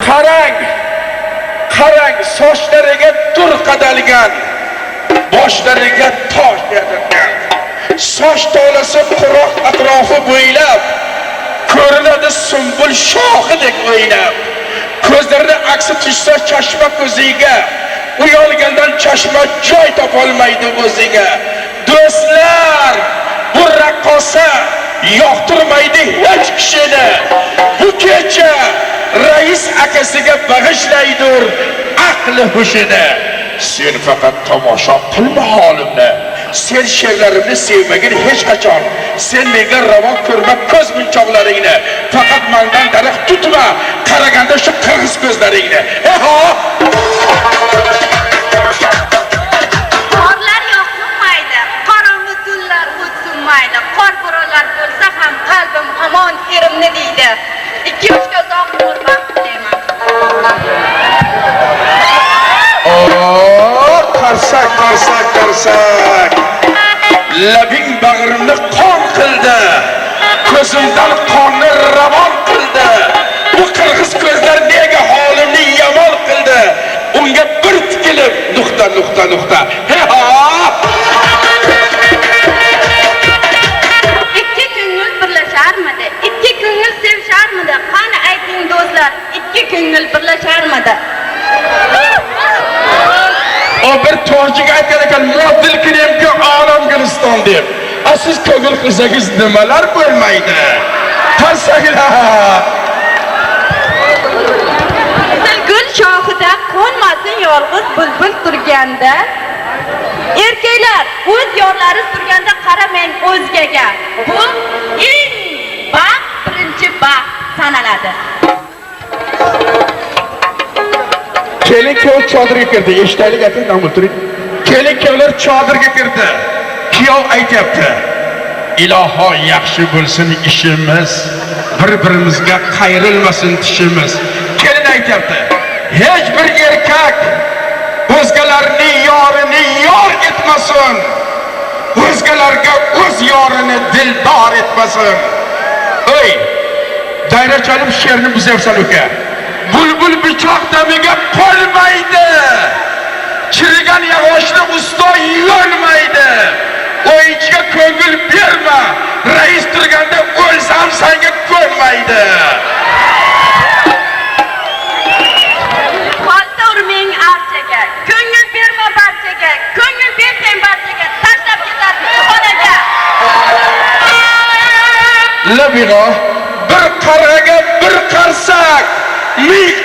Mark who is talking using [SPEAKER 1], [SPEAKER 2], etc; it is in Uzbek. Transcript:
[SPEAKER 1] Qarang, qarang, sochlariga dur qadalgan, boshlariga tosh yadilgan. Soch tolasi quroq atrofi bo'ylab, ko'rinadi sumbul shoxidek o'ynab. Ko'zlarida aksi tushsa chashma ko'ziga, uyalgandan chashma joy topolmaydi o'ziga. Do'stlar, bu raqqosa yoqtirmaydi hech kishini. Bu kecha rais akasiga bag'ishlaydir aqli hushini. Sen faqat tomosha qilma holimni. Sen she'rlarimni sevmagin hech qachon. Sen menga ravo ko'rma ko'z munchoqlaringni. Faqat mendan daraxt tutma, qaraganda shu qirg'iz ko'zlaringni.
[SPEAKER 2] Qorlar yoqmaydi, qorong'i tunlar o'tsinmaydi. Qor bo'ronlar bo'lsa ham qalbim hamon erimni deydi. 2-3 ga uzoq bo'lmoq deyman.
[SPEAKER 1] Qarsak, qarsak, qarsak. Labing bag'rimni qon qildi. Ko'zimdan qonni ravon qildi. Bu qirg'iz ko'zlar nega holimni yomon qildi? Unga bir tikilib nuqta nuqta nuqta.
[SPEAKER 2] Ikki ko'ngil birlasharmidi? Ikki ko'ngil sevsharmidi? Qani ayting do'stlar, ikki ko'ngil birlasharmidi?
[SPEAKER 1] O bir tojik aytgan ekan, "Modil kinemki olam Guliston" deb. Siz ko'ngil qilsangiz nimalar bo'lmaydi? Qarsaklar.
[SPEAKER 2] Gul shoxida qo'nmasin yolg'iz bulbul turganda. Erkaklar o'z yorlari turganda qaramang o'zgaga. Bu eng birinchi baxt sanaladi.
[SPEAKER 1] Kelin kuyov chodirga kirdi. Eshitaylik aytgan o'tiring. Kelin kuyovlar chodirga kirdi. Kuyov aytibdi: "Iloho yaxshi bo'lsin ishimiz, bir-birimizga qayrilmasin tishimiz." Kelin aytibdi: "Hech bir erkak o'zgalarning yorini yor etmasin. O'zgalarga o'z yorini dildor etmasin." Ey, dayra chalib she'rni buzaysan uka. Bulbul bichoq damiga qolmaydi. Chirigan yog'ochni usto yolmaydi. O'yinchiga ko'ngil berma. Rais turganda o'lsam senga ko'nmaydi.
[SPEAKER 2] Qalta urmang archaga, ko'ngil berma barchaga, ko'ngil bersang barchaga, tashlab ketadi xonaga.
[SPEAKER 1] Labiga bir qaraga bir qarsak, ming